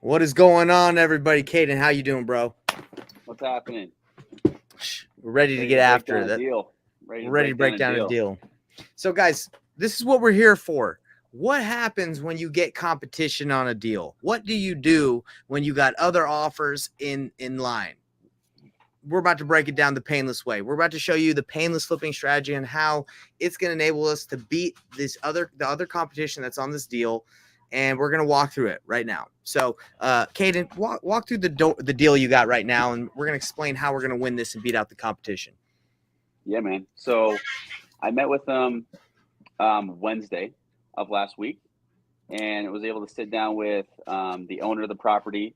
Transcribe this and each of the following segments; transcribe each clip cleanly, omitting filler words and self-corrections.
What is going on, everybody? Caden, how you doing, bro? What's happening? We're ready to Ready get to break after down a that. deal. Ready We're to ready to break down break a down a deal. deal. So, guys, this is what we're here for. What happens when you get competition on a deal? What do you do when you got other offers in line? We're about to break it down the painless way. We're about to show you the painless flipping strategy and how it's going to enable us to beat the other competition that's on this deal. And we're going to walk through it right now. So, Caden, walk through the deal you got right now, and we're going to explain how we're going to win this and beat out the competition. Yeah, man. So I met with them Wednesday of last week, and was able to sit down with the owner of the property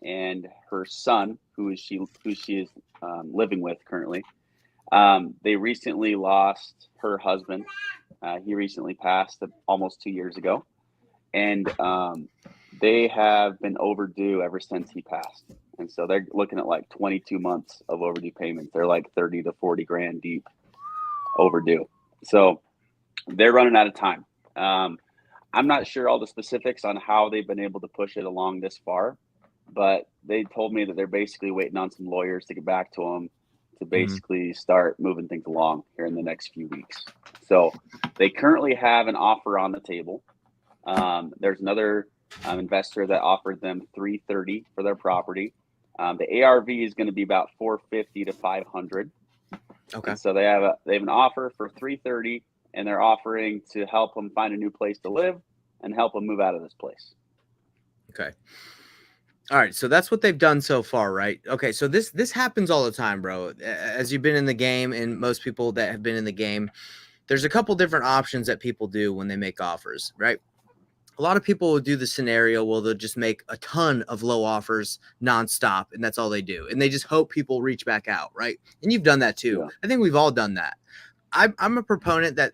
and her son, who she is living with currently. They recently lost her husband. He recently passed almost 2 years ago, and they have been overdue ever since he passed. And so they're looking at like 22 months of overdue payments. They're like 30 to 40 grand deep overdue. So they're running out of time. I'm not sure all the specifics on how they've been able to push it along this far, but they told me that they're basically waiting on some lawyers to get back to them to basically start moving things along here in the next few weeks. So they currently have an offer on the table. There's another investor that offered them 330 for their property. The ARV is going to be about 450 to 500. Okay. And so they have an offer for 330, and they're offering to help them find a new place to live and help them move out of this place. Okay. All right, so that's what they've done so far, right? Okay, so this happens all the time, bro. As you've been in the game, and most people that have been in the game, there's a couple different options that people do when they make offers, right? A lot of people will do the scenario where they'll just make a ton of low offers nonstop, and that's all they do. And they just hope people reach back out, right? And you've done that too. Yeah. I think we've all done that. I'm a proponent that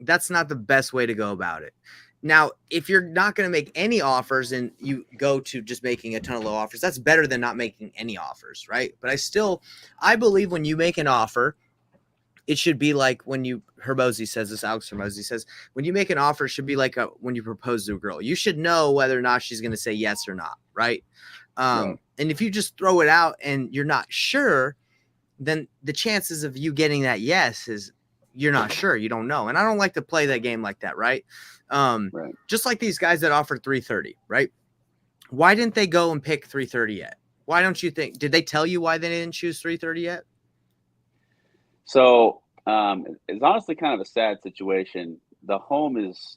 that's not the best way to go about it. Now, if you're not going to make any offers and you go to just making a ton of low offers, that's better than not making any offers, right? But I believe when you make an offer, it should be like when Hermosi says this, Alex Hermosi says, when you make an offer, it should be like when you propose to a girl. You should know whether or not she's going to say yes or not, right? Right. And if you just throw it out and you're not sure, then the chances of you getting that yes is you're not sure. You don't know. And I don't like to play that game like that, right? Right. Just like these guys that offered 330, right? Why didn't they go and pick 330 yet? Why don't you think? Did they tell you why they didn't choose 330 yet? So it's honestly kind of a sad situation. The home is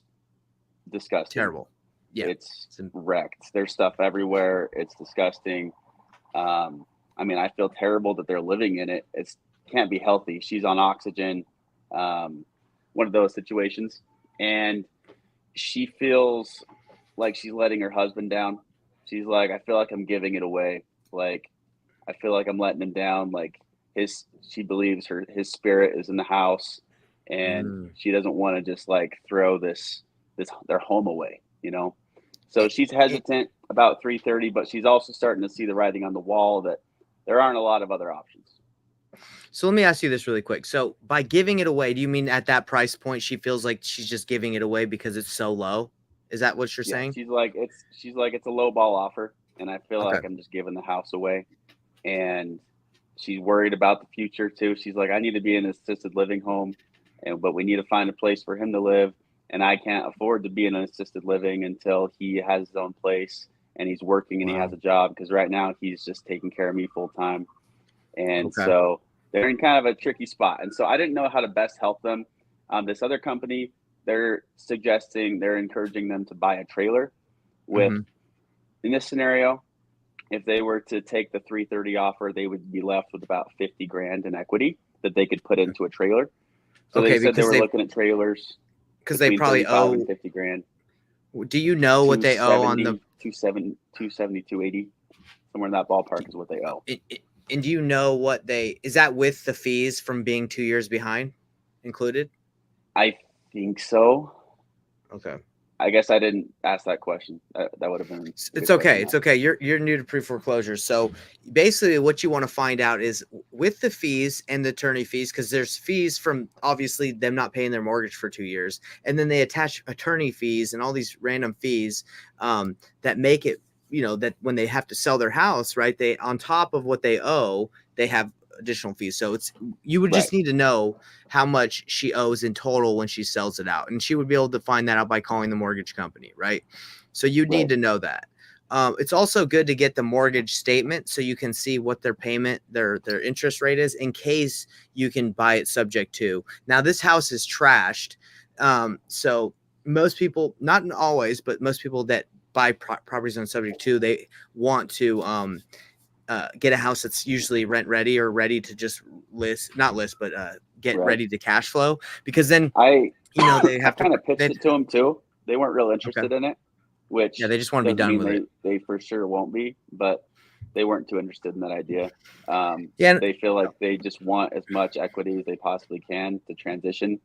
disgusting. Terrible. Yeah. It's wrecked. There's stuff everywhere. It's disgusting. I mean, I feel terrible that they're living in it. It can't be healthy. She's on oxygen. One of those situations. And she feels like she's letting her husband down. She's like, I feel like I'm giving it away. Like, I feel like I'm letting him down. Like she believes his spirit is in the house, and she doesn't want to just like throw their home away, you know? So she's hesitant about 330, but she's also starting to see the writing on the wall that there aren't a lot of other options. So let me ask you this really quick. So by giving it away, do you mean at that price point she feels like she's just giving it away because it's so low? Is that what you're Yeah, saying? she's like it's a low ball offer, and I feel Okay. like I'm just giving the house away. And she's worried about the future too. She's like, I need to be in an assisted living home, but we need to find a place for him to live, and I can't afford to be in an assisted living until he has his own place and he's working and he has a job, because right now he's just taking care of me full time. And so they're in kind of a tricky spot. And so I didn't know how to best help them. This other company, they're encouraging them to buy a trailer with, in this scenario, if they were to take the 330 offer, they would be left with about 50 grand in equity that they could put into a trailer. So they said they were looking at trailers because they probably owe and 50 grand. Do you know what they owe on the 270, 280? Somewhere in that ballpark is what they owe. And do you know what is that with the fees from being 2 years behind included? I think so. Okay. I guess I didn't ask that question. That would have been. It's okay. It's okay. You're new to pre-foreclosure. So basically what you want to find out is with the fees and the attorney fees, because there's fees from obviously them not paying their mortgage for 2 years. And then they attach attorney fees and all these random fees that make that when they have to sell their house, right, they, on top of what they owe, they have additional fees. So you would just need to know how much she owes in total when she sells it out, and she would be able to find that out by calling the mortgage company, right? So you need to know that. It's also good to get the mortgage statement so you can see what their payment, their interest rate is, in case you can buy it subject to. Now, this house is trashed. So most people, not always, but most people that buy properties on subject to, they want to get a house that's usually rent ready or ready to just not list, but get ready to cash flow, because then they have to kind of pitched it to them too. They weren't real interested in it, which they just want to be done with it. They for sure won't be, but they weren't too interested in that idea. They feel like they just want as much equity as they possibly can to transition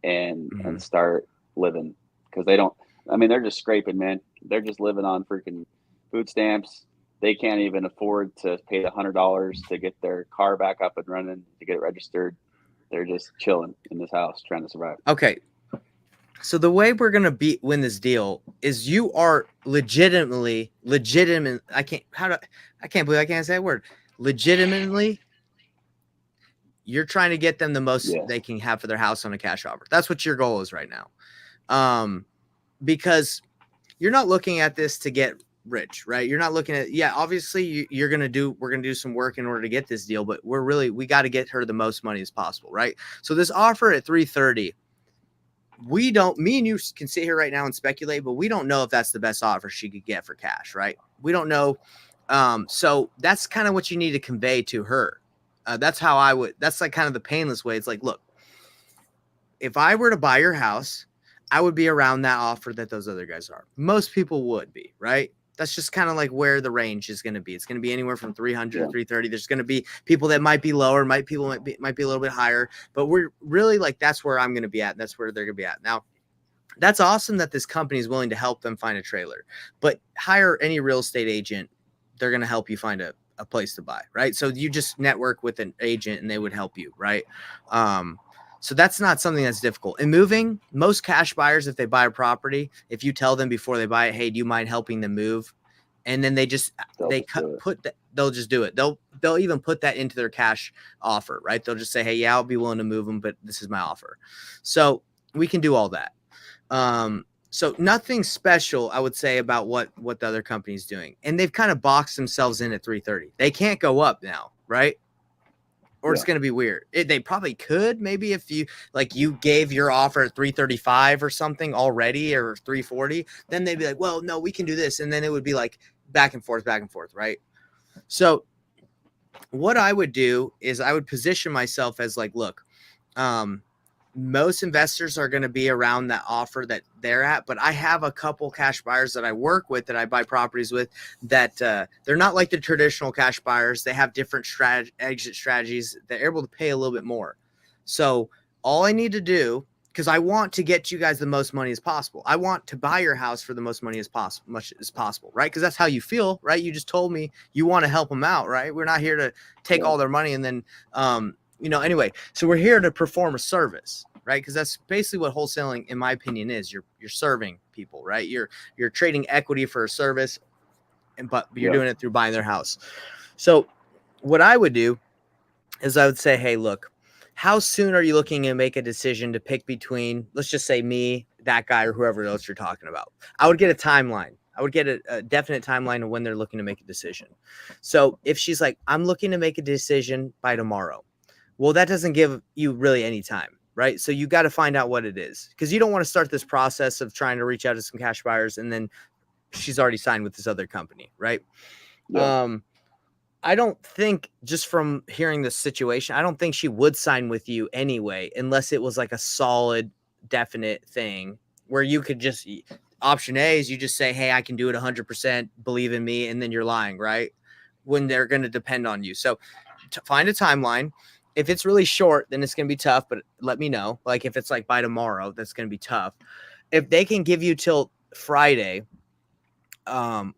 and start living, because they don't. I mean, they're just scraping, man. They're just living on freaking food stamps. They can't even afford to pay $100 to get their car back up and running, to get it registered. They're just chilling in this house trying to survive. Okay. So the way we're going to win this deal is you are legitimate. I can't believe I can't say that word. Legitimately, you're trying to get them the most they can have for their house on a cash offer. That's what your goal is right now. Because you're not looking at this to get rich, right? You're not looking at, obviously we're going to do some work in order to get this deal, but we got to get her the most money as possible, right? So this offer at 330, me and you can sit here right now and speculate, but we don't know if that's the best offer she could get for cash, right? We don't know. So that's kind of what you need to convey to her. That's like kind of the painless way. It's like, look, if I were to buy your house, I would be around that offer that those other guys are. Most people would be, right? That's just kind of like where the range is going to be. It's going to be anywhere from 300 to 330. There's going to be people that might be lower, might be a little bit higher, but we're really like, that's where I'm going to be at. And that's where they're going to be at. Now, that's awesome that this company is willing to help them find a trailer, but hire any real estate agent. They're going to help you find a place to buy, right? So you just network with an agent and they would help you, right? So that's not something that's difficult. In moving, most cash buyers, if they buy a property, if you tell them before they buy it, hey, do you mind helping them move? And then they'll just do it. They'll even put that into their cash offer, right? They'll just say, hey, yeah, I'll be willing to move them, but this is my offer. So we can do all that. So nothing special, I would say, about what the other company's doing. And they've kind of boxed themselves in at 330. They can't go up now, right? Or it's going to be weird. They probably could, maybe, if you gave your offer at 335 or something already, or 340, then they'd be like, well, no, we can do this. And then it would be like back and forth, right? So what I would do is I would position myself as like, look, most investors are going to be around that offer that they're at, but I have a couple cash buyers that I work with, that I buy properties with, that they're not like the traditional cash buyers. They have different exit strategies. They're able to pay a little bit more. So all I need to do, because I want to get you guys the most money as possible. I want to buy your house for the most money as possible, right? Because that's how you feel, right? You just told me you want to help them out, right? We're not here to take all their money and then, anyway. So we're here to perform a service, right? Because that's basically what wholesaling, in my opinion, is. You're serving people, right? You're trading equity for a service, but you're doing it through buying their house. So what I would do is I would say, hey, look, how soon are you looking to make a decision to pick between, let's just say me, that guy, or whoever else you're talking about? I would get a timeline. I would get a definite timeline of when they're looking to make a decision. So if she's like, I'm looking to make a decision by tomorrow, well, that doesn't give you really any time, right? So you got to find out what it is, because you don't want to start this process of trying to reach out to some cash buyers and then she's already signed with this other company, right? Yeah. I don't think, just from hearing this situation, I don't think she would sign with you anyway, unless it was like a solid, definite thing where you could just, option A is you just say, hey, I can do it 100%, believe in me. And then you're lying, right? When they're going to depend on you. So find a timeline. If it's really short, then it's going to be tough, but let me know. Like if it's like by tomorrow, that's going to be tough. If they can give you till Friday,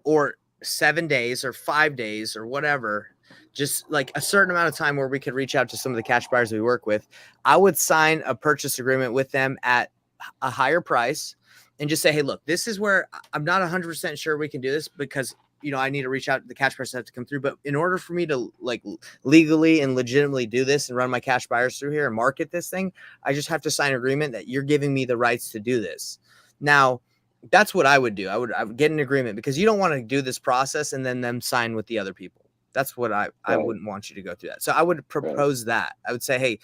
or 7 days or 5 days or whatever, just like a certain amount of time where we could reach out to some of the cash buyers we work with, I would sign a purchase agreement with them at a higher price and just say, hey, look, this is where I'm not 100% sure we can do this, because I need to reach out. The cash buyers have to come through. But in order for me to like legally and legitimately do this and run my cash buyers through here and market this thing, I just have to sign an agreement that you're giving me the rights to do this. Now, that's what I would do. I would get an agreement, because you don't want to do this process and then them sign with the other people. That's what I wouldn't want you to go through that. So I would propose that. I would say, hey,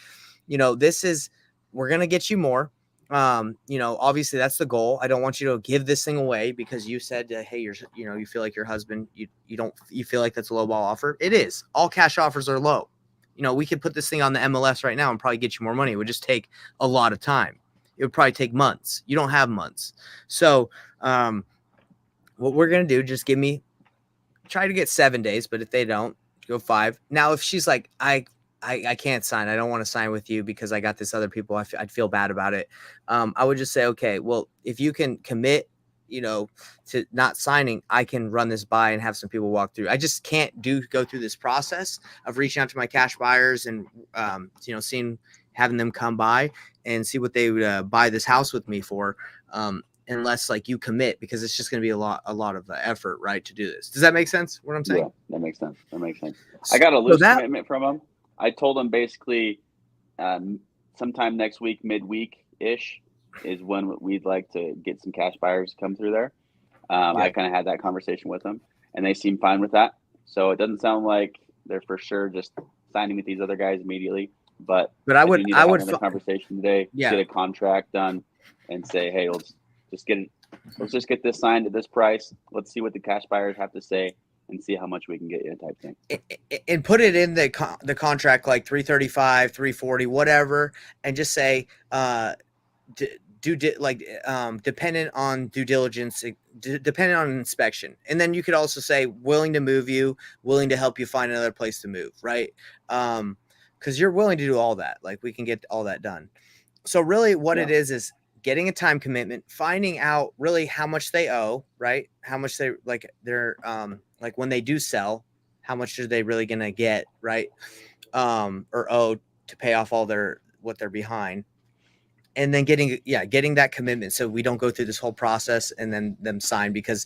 we're going to get you more. Obviously that's the goal. I don't want you to give this thing away because you said, hey, you feel like your husband, you feel like that's a low ball offer. It is. All cash offers are low. We could put this thing on the MLS right now and probably get you more money. It would just take a lot of time. It would probably take months. You don't have months. So, what we're going to do, just try to get 7 days, but if they don't, go 5. Now, if she's like, I can't sign, I don't want to sign with you because I got this other people, I'd feel bad about it. I would just say, okay, well, if you can commit, to not signing, I can run this by and have some people walk through. I just can't go through this process of reaching out to my cash buyers and, having them come by and see what they would buy this house with me for. Unless like you commit, because it's just going to be a lot of effort, right, to do this. Does that make sense? What I'm saying? Yeah, that makes sense. I got a loose commitment from him. I told him basically sometime next week, midweek ish, is when we'd like to get some cash buyers to come through there. I kind of had that conversation with them, and they seem fine with that. So it doesn't sound like they're for sure just signing with these other guys immediately. But I would have a conversation today, get a contract done, and say, hey, let's just get this signed at this price. Let's see what the cash buyers have to say and see how much we can get you, type thing. And put it in the contract, like 335, 340, whatever, and just say, dependent on due diligence, dependent on inspection. And then you could also say willing to move you, willing to help you find another place to move, right? Because you're willing to do all that. Like, we can get all that done. So really what it is getting a time commitment, finding out really how much they owe, right? How much they're like when they do sell, how much are they really going to get, right? Or owe to pay off what they're behind. And then getting that commitment, so we don't go through this whole process and then them sign, because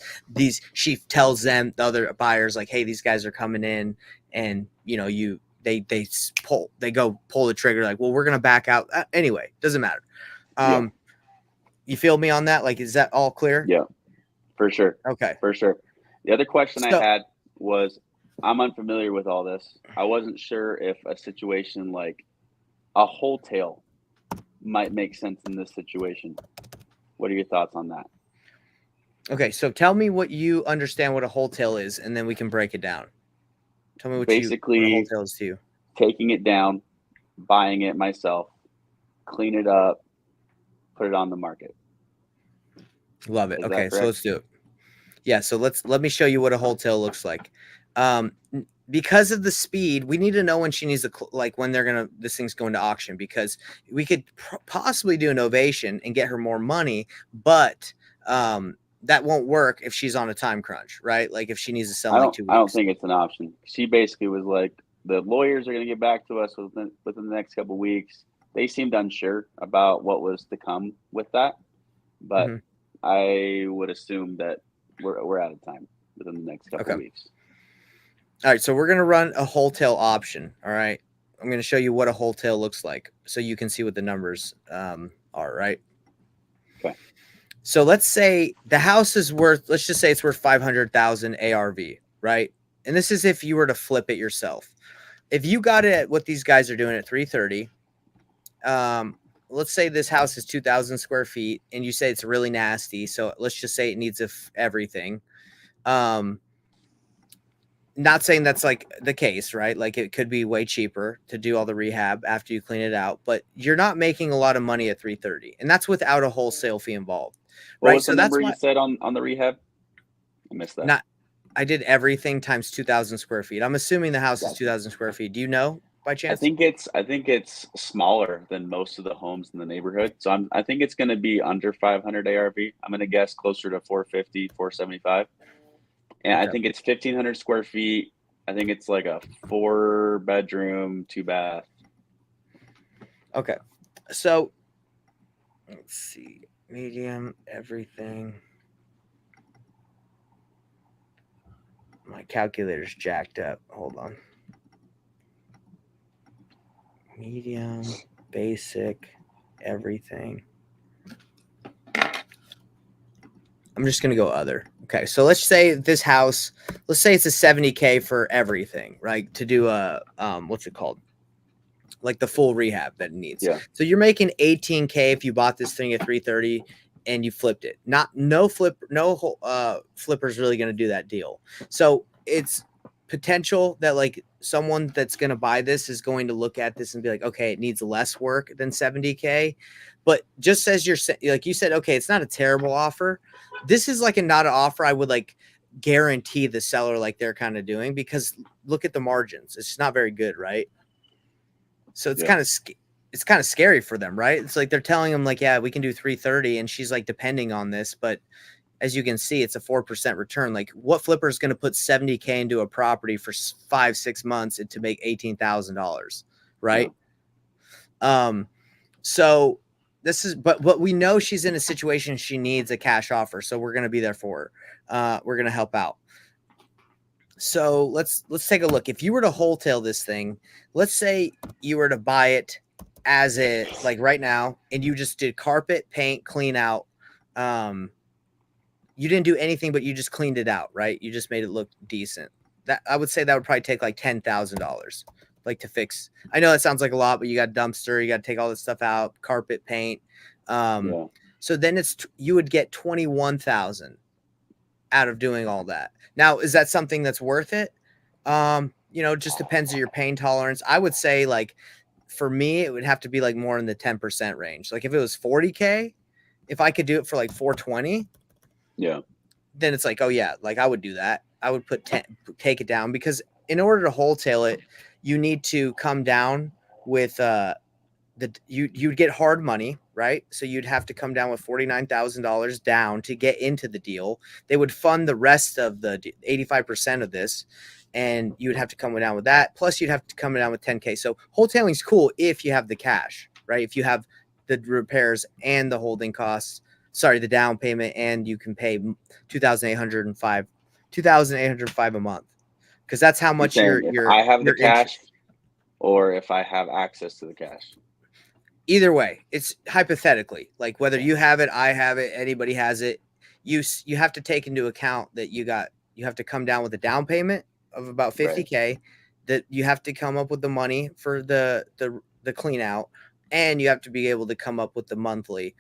she tells them, the other buyers, like, hey, these guys are coming in, and they pull the trigger, like, well, we're going to back out. Anyway, doesn't matter. You feel me on that? Like, is that all clear? Yeah, for sure. Okay. For sure. The other question I had was, I'm unfamiliar with all this. I wasn't sure if a situation like a wholesale might make sense in this situation. What are your thoughts on that? Okay, so tell me what you understand what a wholesale is, and then we can break it down. Tell me what a wholesale is to you. Taking it down, buying it myself, clean it up, put it on the market. Love it. Okay, so let's do it. Yeah, so let me show you what a wholesale looks like. Because of the speed, we need to know when she needs to, like, when this thing's going to auction, because we could possibly do an ovation and get her more money, but that won't work if she's on a time crunch, right? Like, if she needs to sell in like 2 weeks. I don't think it's an option. She basically was like, the lawyers are going to get back to us within the next couple of weeks. They seemed unsure about what was to come with that, but I would assume that we're out of time within the next couple of weeks. All right, so we're going to run a wholesale option. All right, I'm going to show you what a wholesale looks like so you can see what the numbers are, right? Okay. So let's say the house is worth, let's just say it's worth 500,000 ARV, right? And this is if you were to flip it yourself. If you got it at what these guys are doing at 330, let's say this house is 2,000 square feet and you say it's really nasty. So let's just say it needs everything. Not saying that's like the case, right? Like, it could be way cheaper to do all the rehab after you clean it out, but you're not making a lot of money at 330, and that's without a wholesale fee involved. What was the number you said on the rehab? I missed that. I did everything times 2,000 square feet. I'm assuming the house is 2,000 square feet. Do you know by chance? I think it's smaller than most of the homes in the neighborhood. So I think it's going to be under 500 ARV. I'm going to guess closer to 450, 475. And I think it's 1,500 square feet. I think it's like a 4-bedroom, 2-bath. Okay. So let's see. Medium, everything. My calculator's jacked up. Hold on. Medium, basic, everything. I'm just going to go other. Okay. So let's say this house, let's say it's a 70K for everything, right? To do a, what's it called? Like the full rehab that it needs. Yeah. So you're making 18K if you bought this thing at 330 and you flipped it. No flipper's really going to do that deal. So it's potential that like someone that's going to buy this is going to look at this and be like, okay, it needs less work than 70K. But just as you're like you said, okay, it's not a terrible offer. This is like not an offer I would like guarantee the seller like they're kind of doing, because look at the margins. It's just not very good, right? So it's kind of scary for them, right? It's like they're telling them like, yeah, we can do 330, and she's like depending on this, but as you can see, it's a 4% return. Like, what flipper is going to put 70K into a property for 5-6 months to make $18,000, right? Yeah. So this is, but what we know, she's in a situation she needs a cash offer, so we're going to be there for her. We're going to help out. So let's take a look. If you were to wholesale this thing, let's say you were to buy it as it like right now, and you just did carpet, paint, clean out. You didn't do anything, but you just cleaned it out, right? You just made it look decent. That I would say that would probably take like $10,000, like to fix. I know that sounds like a lot, but you got dumpster, you got to take all this stuff out, carpet, paint. So then you would get 21,000 out of doing all that. Now, is that something that's worth it? It just depends on your pain tolerance. I would say like for me, it would have to be like more in the 10% range. Like if it was 40K, if I could do it for like 420, then it's like, oh yeah, like I would do that. I would take it down, because in order to wholesale it, you need to come down with you'd get hard money, right? So you'd have to come down with $49,000 down to get into the deal. They would fund the rest of the 85% of this, and you would have to come down with that. Plus, you'd have to come down with 10K. So wholesaling is cool if you have the cash, right? If you have the repairs and the holding costs, the down payment, and you can pay $2,805 a month, because that's how much you're I have the cash, or if I have access to the cash. Either way, it's hypothetically, like whether you have it, I have it, anybody has it, you have to take into account that you have to come down with a down payment of about 50K, that you have to come up with the money for the clean out, and you have to be able to come up with the monthly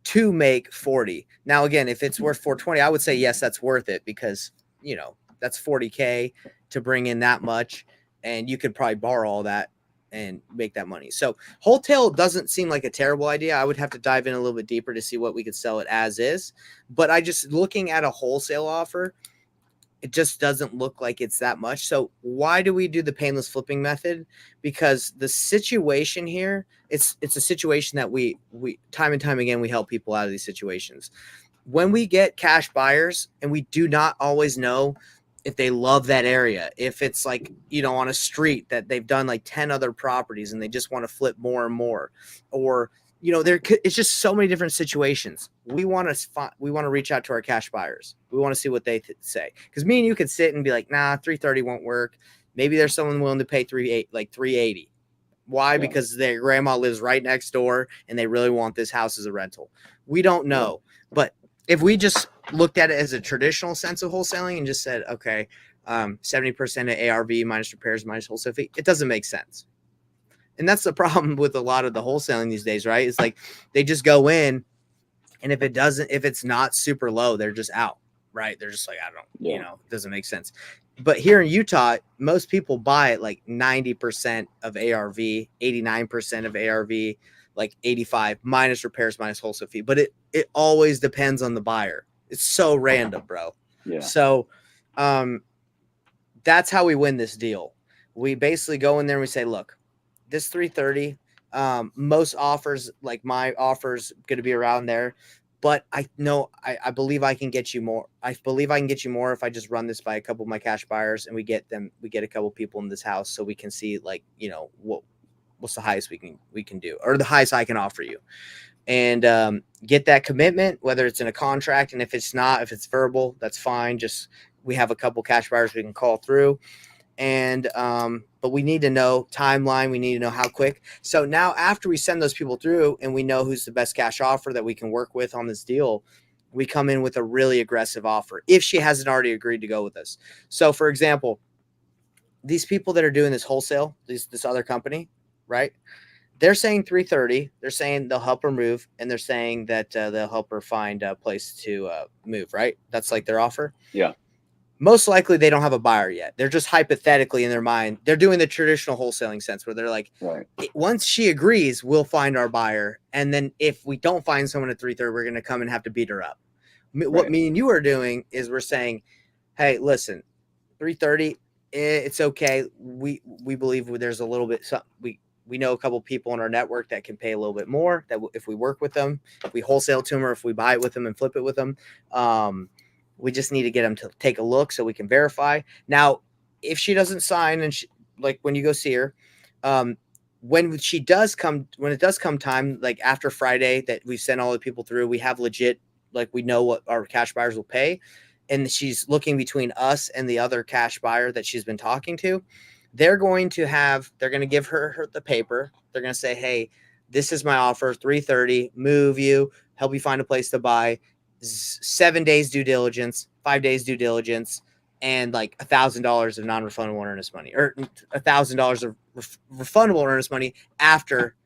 to make 40. Now, again, if it's worth 420, I would say, yes, that's worth it, because, that's 40K to bring in that much, and you could probably borrow all that and make that money. So wholesale doesn't seem like a terrible idea. I would have to dive in a little bit deeper to see what we could sell it as is, but I just looking at a wholesale offer, it just doesn't look like it's that much. So why do we do the painless flipping method? Because the situation here, it's a situation that we time and time again, we help people out of these situations. When we get cash buyers, and we do not always know if they love that area, if it's like, on a street that they've done like 10 other properties and they just want to flip more and more, or, it's just so many different situations. We want to reach out to our cash buyers. We want to see what they say. Because me and you could sit and be like, nah, 330 won't work. Maybe there's someone willing to pay 380. Why? Yeah. Because their grandma lives right next door and they really want this house as a rental. We don't know. But if we just looked at it as a traditional sense of wholesaling and just said, okay, 70% of ARV minus repairs minus wholesale fee, it doesn't make sense. And that's the problem with a lot of the wholesaling these days, right? It's like they just go in, and if it's not super low, they're just out, right? They're just like, I don't, it doesn't make sense. But here in Utah, most people buy it like 90% of ARV, 89% of ARV, like 85 minus repairs minus wholesale fee. But it always depends on the buyer. It's so random, bro. Yeah. So that's how we win this deal. We basically go in there and we say, look, this 330, most offers, like my offer's going to be around there, but I I believe I can get you more. I believe I can get you more if I just run this by a couple of my cash buyers, and we get a couple people in this house, so we can see like, what's the highest we can do, or the highest I can offer you, and get that commitment, whether it's in a contract. And if it's not, if it's verbal, that's fine. Just we have a couple cash buyers we can call through. And but we need to know timeline. We need to know how quick. So now after we send those people through and we know who's the best cash offer that we can work with on this deal, we come in with a really aggressive offer if she hasn't already agreed to go with us. So for example, these people that are doing this wholesale, this other company, right? They're saying 330. They're saying they'll help her move, and they're saying that they'll help her find a place to move, right? That's like their offer. Yeah. Most likely they don't have a buyer yet. They're just hypothetically in their mind. They're doing the traditional wholesaling sense where they're like, right. Once she agrees, we'll find our buyer. And then if we don't find someone at 330, we're going to come and have to beat her up. Right. What me and you are doing is we're saying, hey, listen, 330, it's okay. We believe there's a little bit, we know a couple people in our network that can pay a little bit more, that if we work with them, if we wholesale to them, or if we buy it with them and flip it with them, we just need to get them to take a look so we can verify. Now, if she doesn't sign, and like when you go see her, when it does come time, like after Friday that we send all the people through, we have legit, like we know what our cash buyers will pay. And she's looking between us and the other cash buyer that she's been talking to. They're going to give her the paper. They're going to say, hey, this is my offer, 330, move you, help you find a place to buy, 7 days due diligence, 5 days due diligence, and like $1,000 of non-refundable earnest money, or $1,000 of refundable earnest money after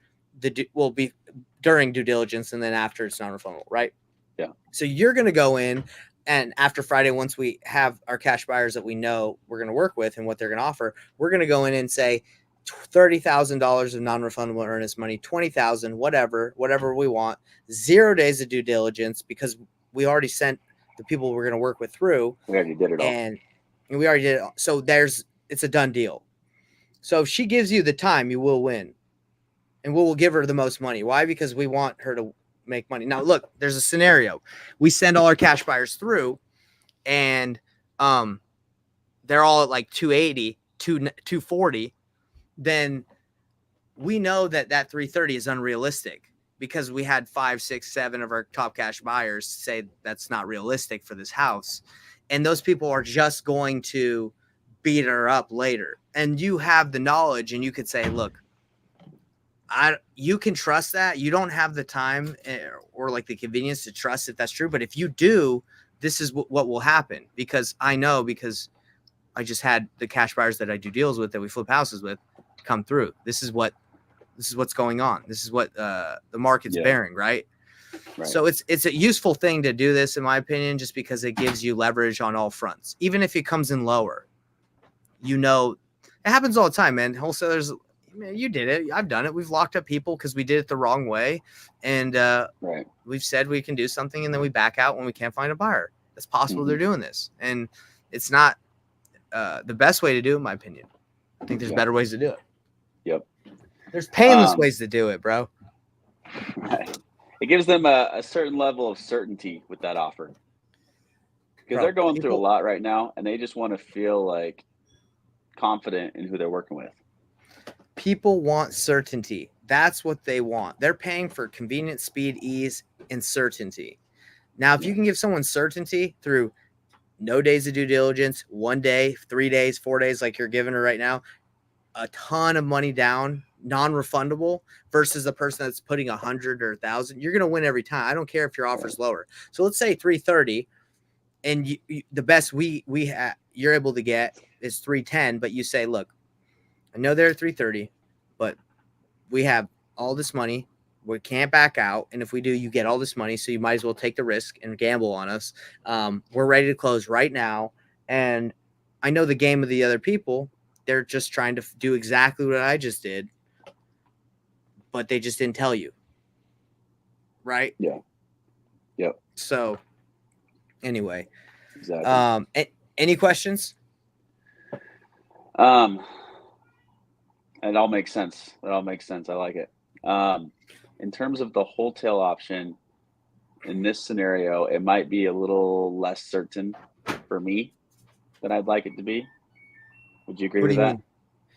will be during due diligence, and then after it's non-refundable, right? Yeah. So you're going to go in, and after Friday, once we have our cash buyers that we know we're going to work with and what they're going to offer, we're going to go in and say $30,000 of non-refundable earnest money, $20,000, whatever we want, 0 days of due diligence, because we already sent the people we're going to work with through. We already did it all. And we already did it all. So it's a done deal. So if she gives you the time, you will win. And we'll give her the most money. Why? Because we want her to make money. Now, look, there's a scenario. We send all our cash buyers through, and they're all at like 280, 240. Then we know that 330 is unrealistic, because we had 5, 6, 7 of our top cash buyers say that's not realistic for this house. And those people are just going to beat her up later. And you have the knowledge, and you could say, look, you can trust that. You don't have the time or like the convenience to trust if that's true. But if you do, this is what will happen, because I know, because I just had the cash buyers that I do deals with, that we flip houses with, come through. This is what's going on. This is what the market's bearing, right? So it's a useful thing to do this, in my opinion, just because it gives you leverage on all fronts. Even if it comes in lower, it happens all the time, man. Wholesalers, man, you did it. I've done it. We've locked up people because we did it the wrong way. And we've said we can do something, and then we back out when we can't find a buyer. It's possible they're doing this. And it's not the best way to do it, in my opinion. I think there's better ways to do it. Yep. There's painless ways to do it, bro. Right. It gives them a certain level of certainty with that offer, because they're going through a lot right now, and they just want to feel like confident in who they're working with. People want certainty. That's what they want. They're paying for convenience, speed, ease, and certainty. Now, if you can give someone certainty through no days of due diligence, 1 day, 3 days, 4 days, like you're giving her right now, a ton of money down, non-refundable, versus the person that's putting 100 or 1,000, you're going to win every time. I don't care if your offer's lower. So let's say 330, and the best you're able to get is 310, but you say, look, I know they're at 330, but we have all this money. We can't back out. And if we do, you get all this money. So you might as well take the risk and gamble on us. We're ready to close right now. And I know the game of the other people. They're just trying to do exactly what I just did, but they just didn't tell you. Right? Yeah. Yep. So anyway, exactly. Any questions? It all makes sense. I like it. In terms of the wholesale option, in this scenario, it might be a little less certain for me than I'd like it to be. Would you agree with that?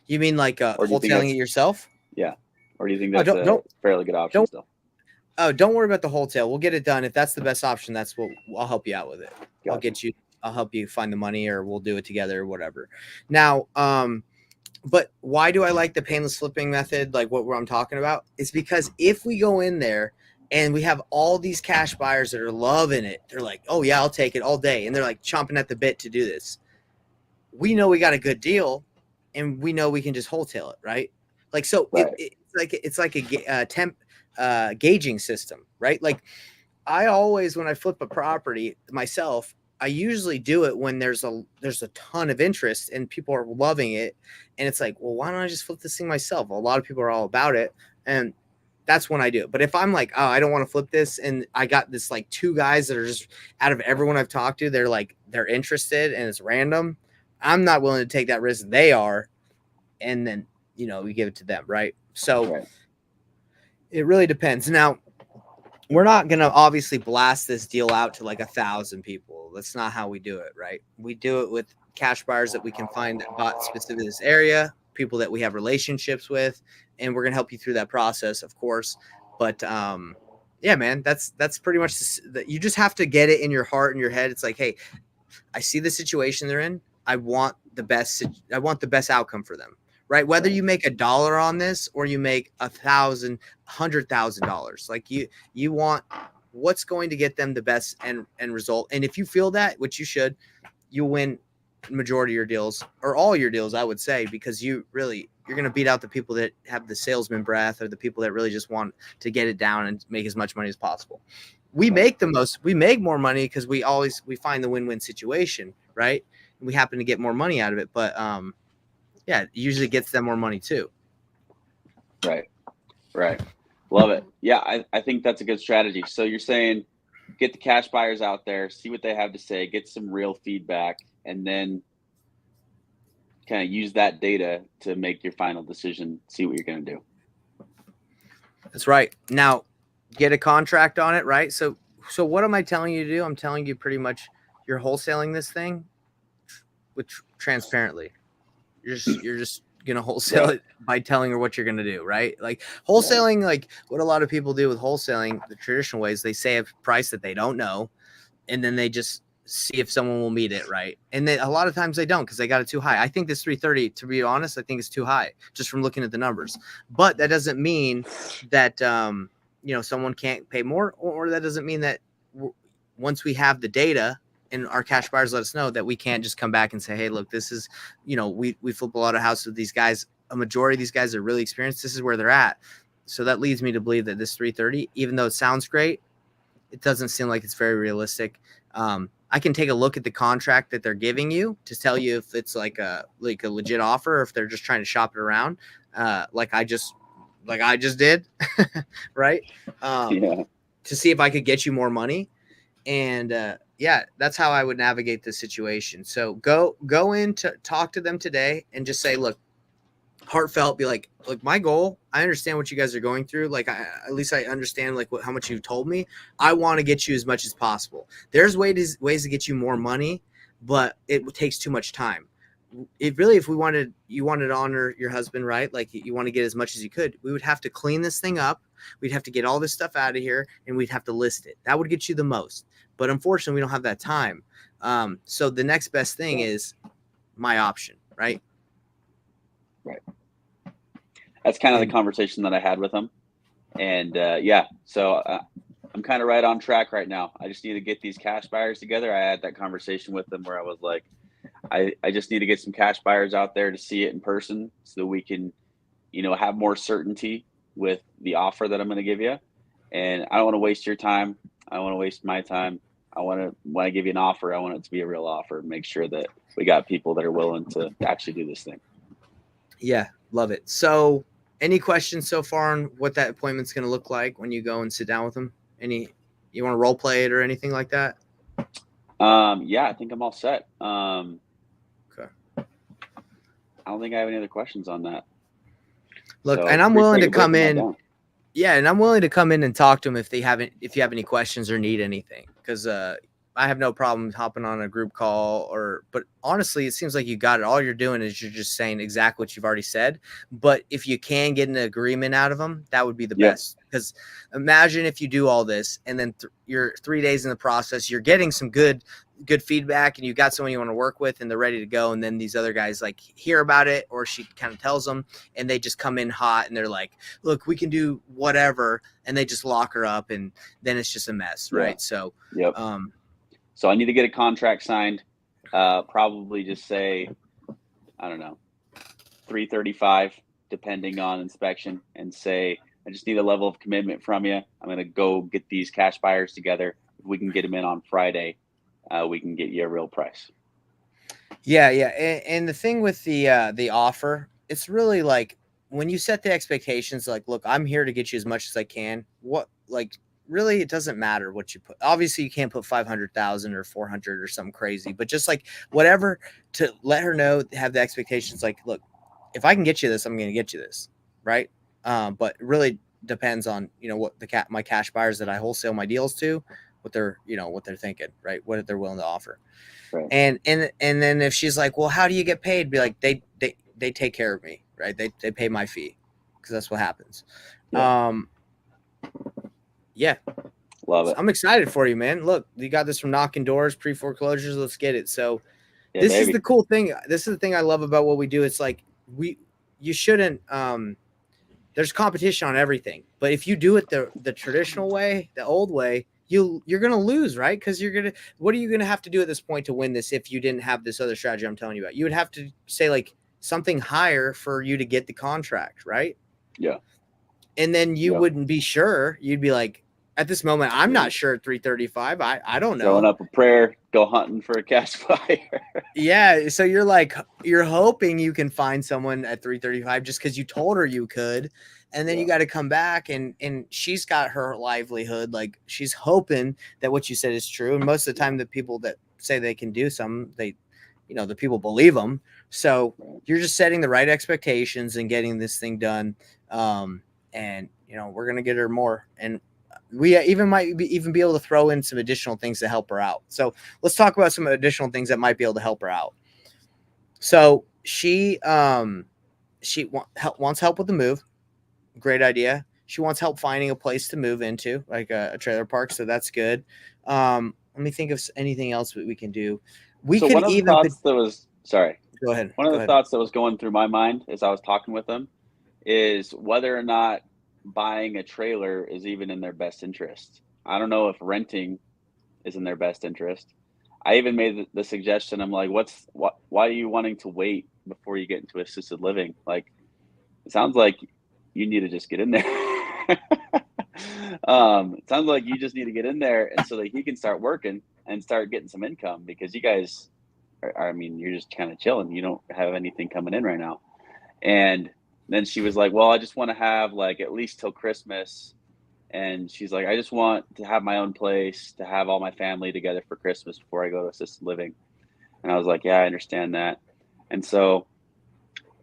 You mean like wholesaling it yourself? Yeah. Or do you think that's a fairly good option still? Oh, don't worry about the wholesale. We'll get it done. If that's the best option, that's what I'll help you out with it. Gotcha. I'll help you find the money, or we'll do it together or whatever. Now, but why do I like the painless flipping method? Like what I'm talking about is because if we go in there and we have all these cash buyers that are loving it, they're like, oh yeah, I'll take it all day. And they're like chomping at the bit to do this. We know we got a good deal and we know we can just wholesale it. Right. Like, so Right. it's like a temp gauging system, right? Like I always, when I flip a property myself, I usually do it when there's a ton of interest and people are loving it. And it's like, well, why don't I just flip this thing myself? Well, a lot of people are all about it. And that's when I do it. But if I'm like, oh, I don't want to flip this, and I got this like two guys that are just out of everyone I've talked to, they're interested and it's random, I'm not willing to take that risk. They are. And then, we give it to them. Right. So Right. it really depends. Now, we're not going to obviously blast this deal out to like 1,000 people. That's not how we do it, right? We do it with cash buyers that we can find that bought specific this area, people that we have relationships with, and we're going to help you through that process, of course. But yeah, man, that's pretty much you just have to get it in your heart and your head. It's like, hey, I see the situation they're in. I want the best outcome for them. Right. Whether you make $1 on this or you make $1,000, $100,000, like you want what's going to get them the best end result. And if you feel that, which you should, you'll win majority of your deals, or all your deals, I would say, because you're going to beat out the people that have the salesman breath, or the people that really just want to get it down and make as much money as possible. We make more money because we find the win-win situation. Right. And we happen to get more money out of it. But, yeah, it usually gets them more money too. Right. Love it. Yeah, I think that's a good strategy. So you're saying get the cash buyers out there, see what they have to say, get some real feedback, and then kind of use that data to make your final decision, see what you're going to do. That's right. Now, get a contract on it, right? So what am I telling you to do? I'm telling you pretty much you're wholesaling this thing with transparently. You're just gonna wholesale it by telling her what you're gonna do, right? Like wholesaling, like what a lot of people do with wholesaling, the traditional ways, they say a price that they don't know, and then they just see if someone will meet it, right? And then a lot of times they don't because they got it too high. I think this 330, to be honest, I think it's too high just from looking at the numbers. But that doesn't mean that someone can't pay more, or that doesn't mean that once we have the data and our cash buyers let us know, that we can't just come back and say, hey, look, this is, we flip a lot of houses with these guys. A majority of these guys are really experienced. This is where they're at. So that leads me to believe that this 330, even though it sounds great, it doesn't seem like it's very realistic. I can take a look at the contract that they're giving you to tell you if it's like a legit offer, or if they're just trying to shop it around, like I just did, right? To see if I could get you more money. And yeah, that's how I would navigate the situation. So go in to talk to them today and just say, look, heartfelt, be like, look, my goal, I understand what you guys are going through. Like, at least I understand like how much you've told me. I want to get you as much as possible. There's ways to get you more money, but it takes too much time. If you wanted to honor your husband, right? Like you want to get as much as you could, we would have to clean this thing up. We'd have to get all this stuff out of here, and we'd have to list it. That would get you the most. But unfortunately, we don't have that time. So the next best thing is my option, right? Right. That's kind of the conversation that I had with him. And so I'm kind of right on track right now. I just need to get these cash buyers together. I had that conversation with them where I was like, I just need to get some cash buyers out there to see it in person so that we can, have more certainty with the offer that I'm going to give you. And I don't want to waste your time. I don't want to waste my time. When I give you an offer, I want it to be a real offer and make sure that we got people that are willing to actually do this thing. Yeah, love it. So any questions so far on what that appointment's going to look like when you go and sit down with them? You want to role play it or anything like that? Yeah, I think I'm all set. Okay. I don't think I have any other questions on that. Look, and I'm willing to come in. Yeah, and I'm willing to come in and talk to them if you have any questions or need anything, because I have no problem hopping on a group call. But honestly, it seems like you got it. All you're doing is you're just saying exactly what you've already said. But if you can get an agreement out of them, that would be the best. Because imagine if you do all this and then you're 3 days in the process, you're getting some good good feedback and you got someone you want to work with and they're ready to go, and then these other guys like hear about it, or she kind of tells them, and they just come in hot and they're like, look, we can do whatever, and they just lock her up, and then it's just a mess, right? Yeah. So Yep. So I need to get a contract signed. Probably just say, I don't know, 335, depending on inspection, and say, I just need a level of commitment from you. I'm going to go get these cash buyers together. If we can get them in on Friday, we can get you a real price. Yeah. And the thing with the offer, it's really like when you set the expectations, like, look, I'm here to get you as much as I can. What, like, really, it doesn't matter what you put. Obviously, you can't put 500,000 or 400 or something crazy, but just like whatever to let her know, have the expectations. Like, look, if I can get you this, I'm going to get you this, right? But it really depends on what my cash buyers that I wholesale my deals to, what they're thinking, right? What they're willing to offer. Right. And then if she's like, well, how do you get paid? Be like, they take care of me, right? They pay my fee, because that's what happens. Yeah. Love it. I'm excited for you, man. Look, you got this from knocking doors, pre-foreclosures. Let's get it. So yeah, this baby. is the cool thing. This is the thing I love about what we do. It's like you shouldn't there's competition on everything, but if you do it the traditional way, the old way, you're gonna lose, right? Because what are you gonna have to do at this point to win this if you didn't have this other strategy I'm telling you about? You would have to say like something higher for you to get the contract, right? Yeah. And then you wouldn't be sure. You'd be like, at this moment, I'm not sure at 335. I don't know. Throwing up a prayer, go hunting for a cash buyer. Yeah. So you're hoping you can find someone at 335 just because you told her you could. And then you got to come back and she's got her livelihood. Like, she's hoping that what you said is true. And most of the time, the people that say they can do something, the people believe them. So you're just setting the right expectations and getting this thing done. And we're going to get her more. And we might be able to throw in some additional things to help her out. So let's talk about some additional things that might be able to help her out. So she wants help with the move. Great idea. She wants help finding a place to move into, like a trailer park. So that's good. Let me think of anything else that we can do. Go ahead. One of the thoughts that was going through my mind as I was talking with them is whether or not buying a trailer is even in their best interest. I don't know if renting is in their best interest. I even made the suggestion. I'm like, why are you wanting to wait before you get into assisted living? Like, it sounds like you need to just get in there. It sounds like you just need to get in there, and so that he can start working and start getting some income, because you guys you're just kind of chilling. You don't have anything coming in right now. And then she was like, well, I just want to have like at least till Christmas. And she's like, I just want to have my own place, to have all my family together for Christmas before I go to assisted living. And I was like, yeah, I understand that. And so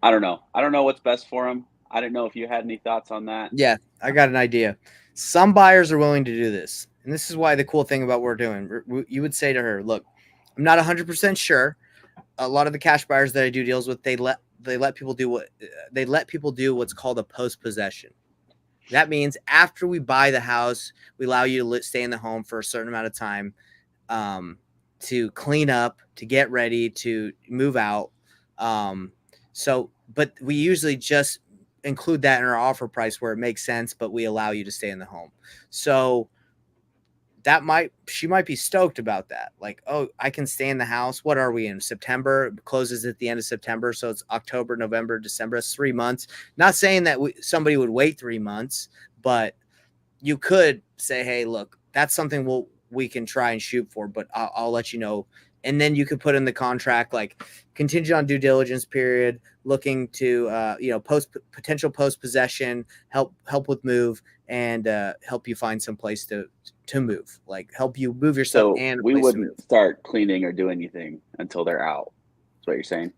I don't know what's best for him. I didn't know if you had any thoughts on that. Yeah, I got an idea. Some buyers are willing to do this. And this is why the cool thing about what we're doing, you would say to her, look, I'm not 100% sure. A lot of the cash buyers that I do deals with, they let people do what's called a post possession. That means after we buy the house, we allow you to stay in the home for a certain amount of time, to clean up, to get ready, to move out. But we usually just include that in our offer price where it makes sense, but we allow you to stay in the home. So she might be stoked about that. Like, oh, I can stay in the house. What are we in September? It closes at the end of September. So it's October, November, December. It's 3 months. Not saying that somebody would wait 3 months, but you could say, hey, look, that's something we can try and shoot for, but I'll let you know. And then you could put in the contract, like, contingent on due diligence period, looking to, potential post possession, help with move, and help you find some place to move, like help you move your stuff. So and we wouldn't start cleaning or do anything until they're out. That's what you're saying.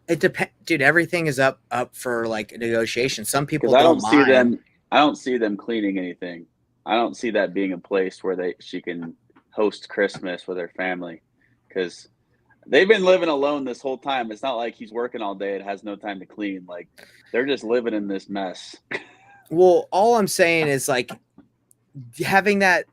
It depends, dude. Everything is up for like negotiation. Some people I don't mind. I don't see them cleaning anything. I don't see that being a place where she can host Christmas with her family, because they've been living alone this whole time. It's not like he's working all day and has no time to clean. Like, they're just living in this mess. Well, all I'm saying is, like, having that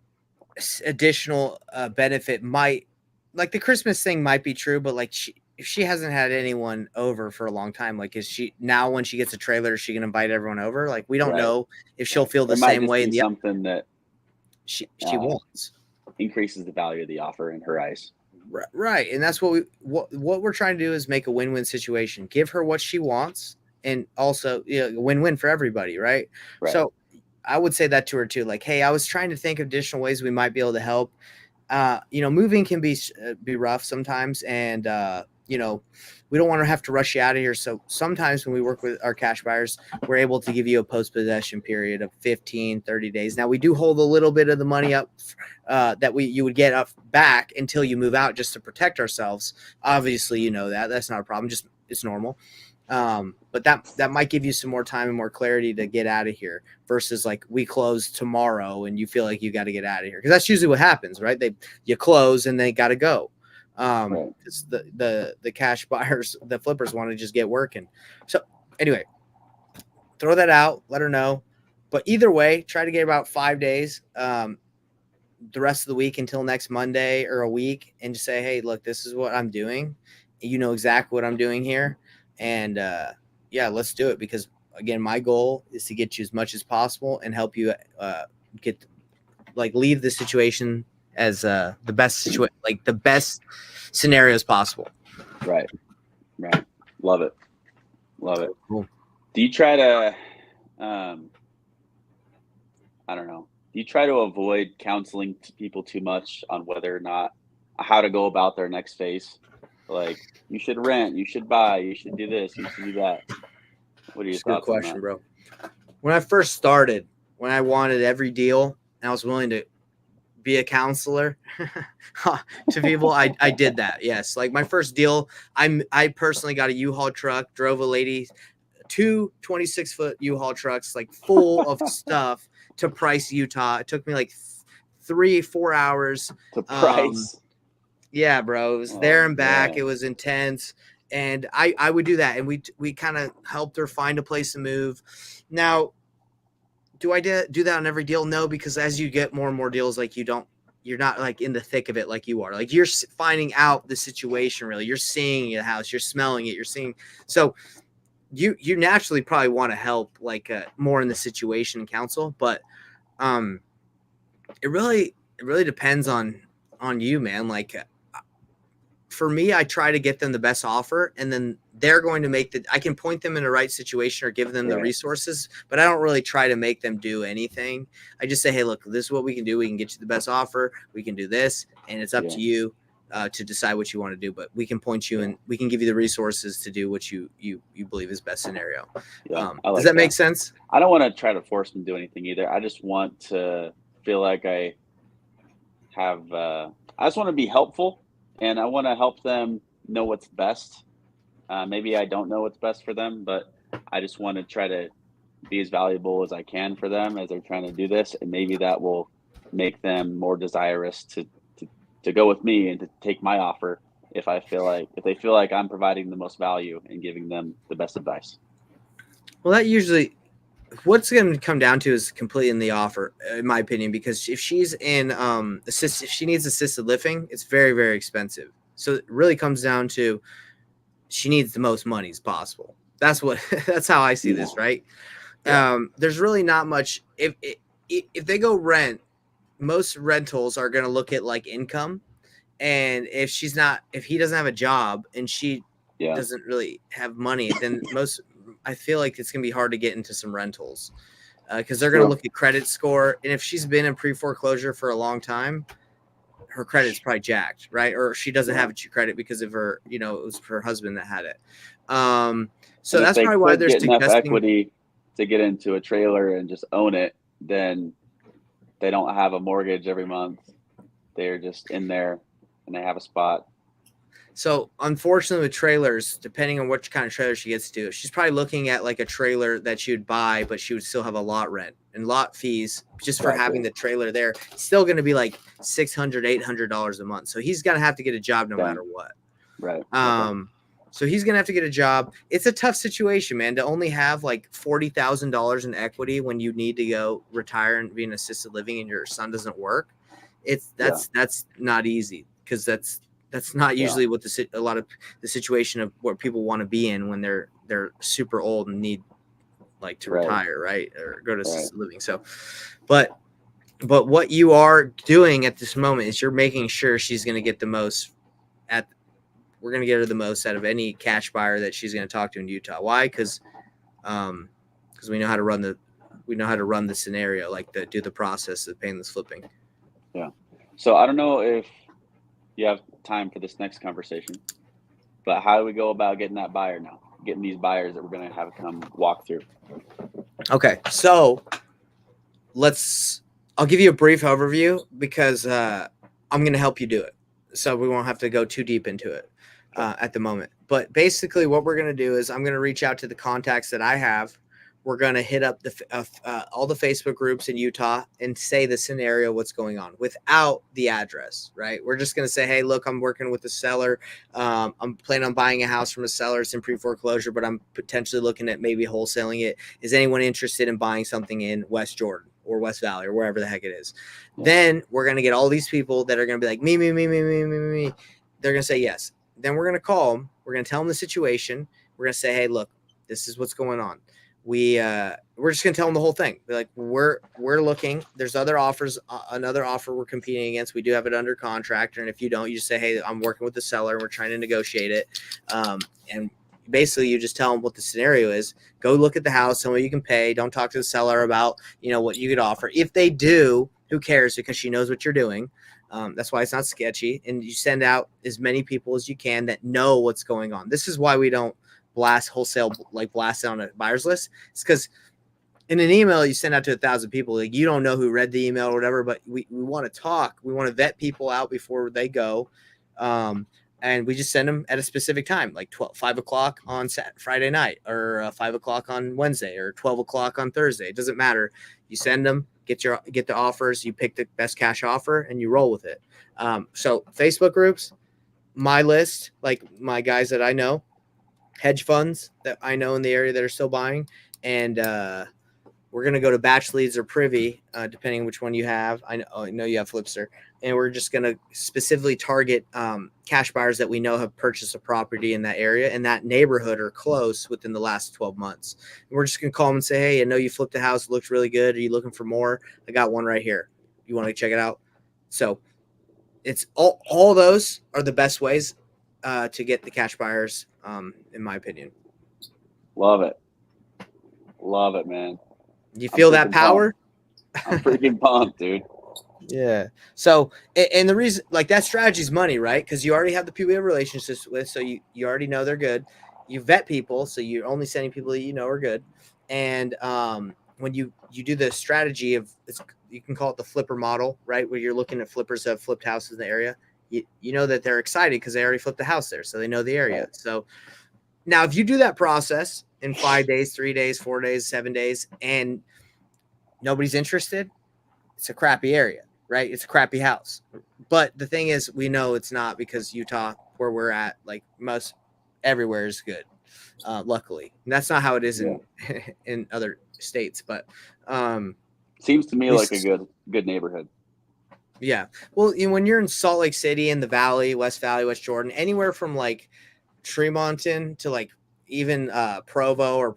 additional benefit might, like the Christmas thing might be true, but like if she hasn't had anyone over for a long time, like is she now when she gets a trailer, is she gonna invite everyone over? Like we don't Right. know if she'll feel the It might same just way be in the something that she wants. increases the value of the offer in her eyes. Right, and that's what we're trying to do is make a win-win situation. Give her what she wants, and also win-win for everybody, right? Right. So I would say that to her too. Like, hey, I was trying to think of additional ways we might be able to help. Moving can be rough sometimes, and we don't want to have to rush you out of here. So sometimes when we work with our cash buyers, we're able to give you a post-possession period of 15, 30 days. Now we do hold a little bit of the money up that you would get up back until you move out, just to protect ourselves. Obviously, that's not a problem. Just it's normal. But that might give you some more time and more clarity to get out of here versus like we close tomorrow and you feel like you got to get out of here, because that's usually what happens, right? You close and they got to go. It's the cash buyers, the flippers want to just get working. So anyway, throw that out, let her know. But either way, try to get about 5 days, the rest of the week until next Monday or a week, and just say, hey, look, this is what I'm doing. You know exactly what I'm doing here. And let's do it, because again, my goal is to get you as much as possible and help you leave the situation as the best the best scenarios possible. Right. Love it. Cool. Do you try to I don't know, do you try to avoid counseling people too much on whether or not how to go about their next phase? Like, you should rent, you should buy, you should do this, you should do that. What are your thoughts on that? Bro. When I first started, when I wanted every deal and I was willing to be a counselor to people, I did that. Yes. Like my first deal, I personally got a U-Haul truck, drove a lady 2 26-foot U-Haul trucks, like full of stuff to Price, Utah. It took me like 3-4 hours to Price. Yeah, bro. It was there and back. Man. It was intense. And I would do that. And we kind of helped her find a place to move. Now, do I do that on every deal? No, because as you get more and more deals, like you're not like in the thick of it like you are. Like you're finding out the situation really. You're seeing the house. You're smelling it. You're seeing. So you naturally probably want to help like more in the situation counsel. But it really depends on you, man. Like for me, I try to get them the best offer, and then they're going to I can point them in the right situation or give them the resources, but I don't really try to make them do anything. I just say, hey, look, this is what we can do. We can get you the best offer. We can do this, and it's up to you to decide what you want to do, but we can point you and we can give you the resources to do what you believe is best scenario. Does that make sense? I don't want to try to force them to do anything either. I just want to feel like I just want to be helpful. And I want to help them know what's best. Maybe I don't know what's best for them, but I just want to try to be as valuable as I can for them as they're trying to do this. And maybe that will make them more desirous to go with me and to take my offer if they feel like I'm providing the most value and giving them the best advice. Well, that usually what's going to come down to is completing the offer, in my opinion, because if she's in if she needs assisted living, it's very, very expensive. So it really comes down to she needs the most money as possible. That's how I see this, right? Yeah. There's really not much. If they go rent, most rentals are going to look at like income, and if he doesn't have a job and she doesn't really have money, then I feel like it's going to be hard to get into some rentals because they're going to look at credit score. And if she's been in pre-foreclosure for a long time, her credit's probably jacked, right? Or she doesn't have credit because of her, it was her husband that had it. So that's probably why there's enough equity to get into a trailer and just own it. Then they don't have a mortgage every month. They're just in there and they have a spot. So unfortunately with trailers, depending on which kind of trailer she gets to, she's probably looking at like a trailer that she would buy, but she would still have a lot rent and lot fees just for having the trailer there. It's still going to be like $600, $800 a month. So he's going to have to get a job no matter what. Right. So he's going to have to get a job. It's a tough situation, man, to only have like $40,000 in equity when you need to go retire and be in assisted living and your son doesn't work. Yeah. That's not easy, because that's not Yeah. usually what a lot of the situation of what people want to be in when they're super old and need like to Right. retire, right, or go to Right. assisted living. So, but what you are doing at this moment is you're making sure she's going to get the most at. We're going to get her the most out of any cash buyer that she's going to talk to in Utah. Why? Because we know how to run the scenario, like do the process of painless flipping. Yeah. So I don't know if you have time for this next conversation, but how do we go about getting that buyer now? Getting these buyers that we're going to have come walk through. Okay, so I'll give you a brief overview, because I'm going to help you do it, so we won't have to go too deep into it at the moment. But basically what we're going to do is I'm going to reach out to the contacts that I have. We're going to hit up all the Facebook groups in Utah and say the scenario, what's going on, without the address, right? We're just going to say, hey, look, I'm working with a seller. I'm planning on buying a house from a seller. It's in pre-foreclosure, but I'm potentially looking at maybe wholesaling it. Is anyone interested in buying something in West Jordan or West Valley or wherever the heck it is? Yeah. Then we're going to get all these people that are going to be like, me. They're going to say yes. Then we're going to call them. We're going to tell them the situation. We're going to say, hey, look, this is what's going on. We're just gonna tell them the whole thing. Be like, we're looking. There's other offers. Another offer we're competing against. We do have it under contract, and if you don't, you just say, hey, I'm working with the seller. We're trying to negotiate it, and basically you just tell them what the scenario is. Go look at the house. Tell them what you can pay. Don't talk to the seller about what you could offer. If they do, who cares? Because she knows what you're doing. That's why it's not sketchy. And you send out as many people as you can that know what's going on. This is why we don't blast on a buyer's list. It's because in an email you send out to 1,000 people, like, you don't know who read the email or whatever, but we want to talk. We want to vet people out before they go. And we just send them at a specific time, like 5 o'clock on Friday night, or 5 o'clock on Wednesday, or 12 o'clock on Thursday. It doesn't matter. You send them, get the offers, you pick the best cash offer, and you roll with it. So Facebook groups, my list, like my guys that I know, hedge funds that I know in the area that are still buying, and we're going to go to batch leads or privy, depending on which one you have. I know you have Flipster, and we're just going to specifically target cash buyers that we know have purchased a property in that area, in that neighborhood, or close within the last 12 months. And we're just going to call them and say, hey, I know you flipped a house. It looks really good. Are you looking for more? I got one right here. You want to check it out? So it's all those are the best ways to get the cash buyers, in my opinion. Love it, man. You feel that power? I'm freaking pumped, dude. Yeah. So, and the reason, like, that strategy is money, right? Because you already have the people you have relationships with, so you already know they're good. You vet people, so you're only sending people that you know are good. And when you do the strategy of, you can call it the flipper model, right? Where you're looking at flippers that have flipped houses in the area. You know that they're excited because they already flipped the house there, so they know the area. So now, if you do that process in 5 days, 3 days, 4 days, 7 days, and nobody's interested, it's a crappy area, right? It's a crappy house. But the thing is, we know it's not, because Utah, where we're at, like most everywhere, is good, luckily. And that's not how it is in other states, but seems to me like a good neighborhood. Yeah. Well, when you're in Salt Lake City, in the Valley, West Jordan, anywhere from like Tremonton to like even Provo or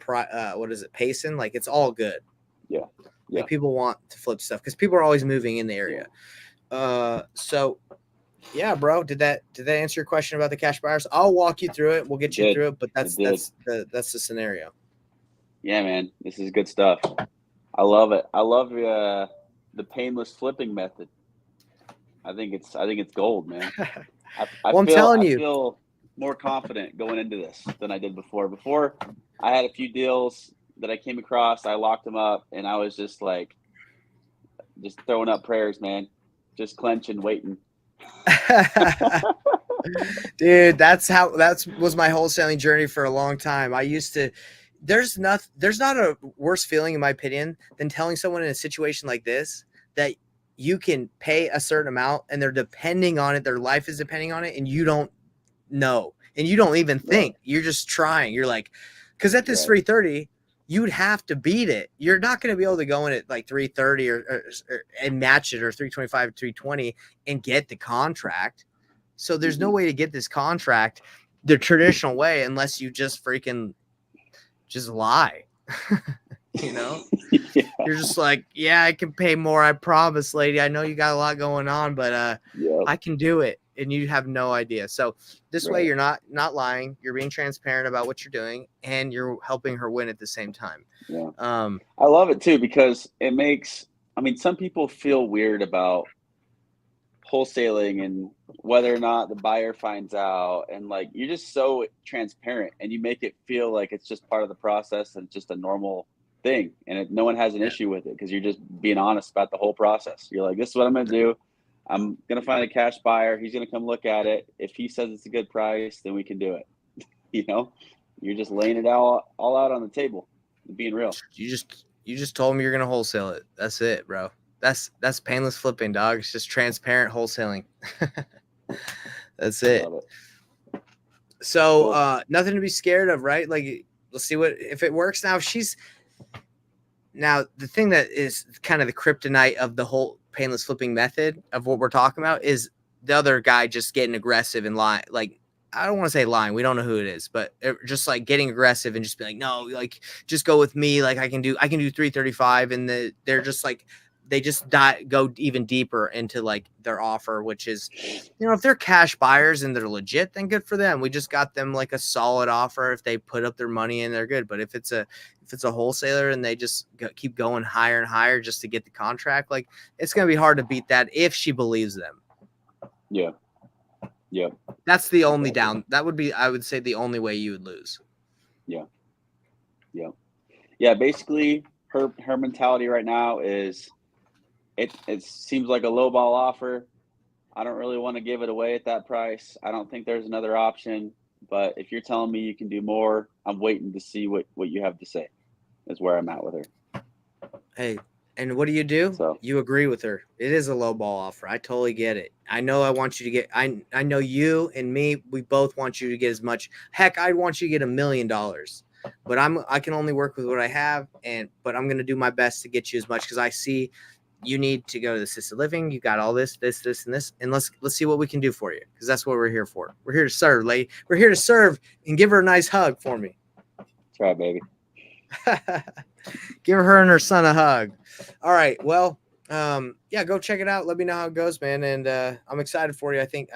what is it, Payson, like, it's all good. Yeah. Like, people want to flip stuff because people are always moving in the area. So yeah, bro, did that answer your question about the cash buyers? I'll walk you through it. We'll get you through it, but that's the scenario. Yeah, man, this is good stuff. I love it. I love the painless flipping method. I think it's gold, man. I feel more confident going into this than I did before. Before, I had a few deals that I came across. I locked them up, and I was just like, just throwing up prayers, man, just clenching, waiting. Dude, that was my wholesaling journey for a long time. I used to. There's not a worse feeling, in my opinion, than telling someone in a situation like this that you can pay a certain amount and they're depending on it. Their life is depending on it, and you don't know, and you don't even think. You're just trying. You're like, because at this 330, you'd have to beat it. You're not going to be able to go in at like 330 and match it, or 325, 320 and get the contract. So there's no way to get this contract the traditional way unless you just freaking just lie. You know, Yeah. You're just like, yeah, I can pay more. I promise, lady. I know you got a lot going on, but Yep. I can do it. And you have no idea. So this way Right. you're not lying. You're being transparent about what you're doing, and you're helping her win at the same time. Yeah. I love it too, because it makes, I mean, some people feel weird about wholesaling and whether or not the buyer finds out, and like, you're just so transparent and you make it feel like it's just part of the process and just a normal thing, and no one has an issue with it because you're just being honest about the whole process. You're like, this is what I'm going to do. I'm going to find a cash buyer. He's going to come look at it. If he says it's a good price, then we can do it. You know, you're just laying it all out on the table and being real. You just told me you're gonna wholesale it. That's it, bro. That's painless flipping, dog. It's just transparent wholesaling. That's it. Love it. So Cool. nothing to be scared of, right? Like, let's see if it works. Now the thing that is kind of the kryptonite of the whole painless flipping method of what we're talking about is the other guy just getting aggressive and lying. Like, I don't want to say lying. We don't know who it is, but just like getting aggressive and just be like, no, like just go with me. Like I can do 335. And they're just like, they just go even deeper into like their offer, which is, if they're cash buyers and they're legit, then good for them. We just got them like a solid offer. If they put up their money in, they're good. But if it's a wholesaler and they just keep going higher and higher just to get the contract, like it's going to be hard to beat that if she believes them. Yeah. Yeah. That's the only down. That would be, I would say, the only way you would lose. Yeah. Yeah. Yeah. Basically, her mentality right now is it seems like a lowball offer. I don't really want to give it away at that price. I don't think there's another option. But if you're telling me you can do more, I'm waiting to see what you have to say. Is where I'm at with her. Hey, and what do? So You agree with her. It is a low ball offer. I totally get it. I know I want you to get, I know you and me, we both want you to get as much. Heck, I want you to get $1 million. But I can only work with what I have, but I'm going to do my best to get you as much, because I see you need to go to the assisted living. You got all this, and this, and let's see what we can do for you, because that's what we're here for. We're here to serve, lady. We're here to serve, and give her a nice hug for me. that's right, baby. Give her and her son a hug. All right. Well, yeah, go check it out. Let me know how it goes, man. And I'm excited for you. I think,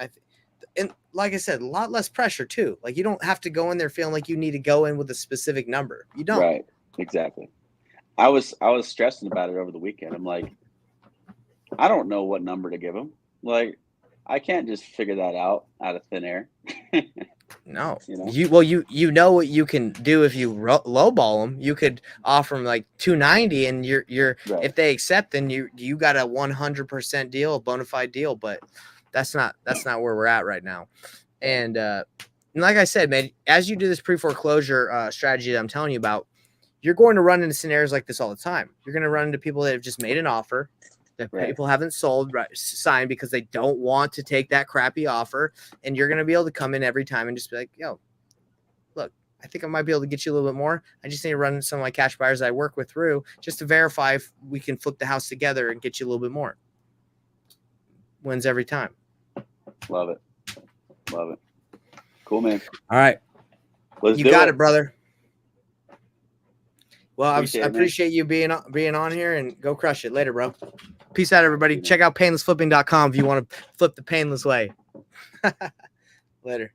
and like I said, a lot less pressure too. Like, you don't have to go in there feeling like you need to go in with a specific number. You don't. Right. Exactly. I was stressing about it over the weekend. I'm like, I don't know what number to give him. Like, I can't just figure that out of thin air. No, You know? you know what you can do if you lowball them. You could offer them like 290, and you're Right. if they accept, then you got a 100% deal, a bona fide deal. But that's not where we're at right now. And like I said, man, as you do this pre-foreclosure strategy that I'm telling you about, you're going to run into scenarios like this all the time. You're going to run into people that have just made an offer that Right. people haven't signed because they don't want to take that crappy offer. And you're going to be able to come in every time and just be like, yo, look, I think I might be able to get you a little bit more. I just need to run some of my cash buyers that I work with through just to verify if we can flip the house together and get you a little bit more. Wins every time. Love it. Love it. Cool, man. All right. Let's You got it, brother. Well, I appreciate you being on here, and go crush it later, bro. Peace out, everybody. Check out painlessflipping.com if you want to flip the painless way. Later.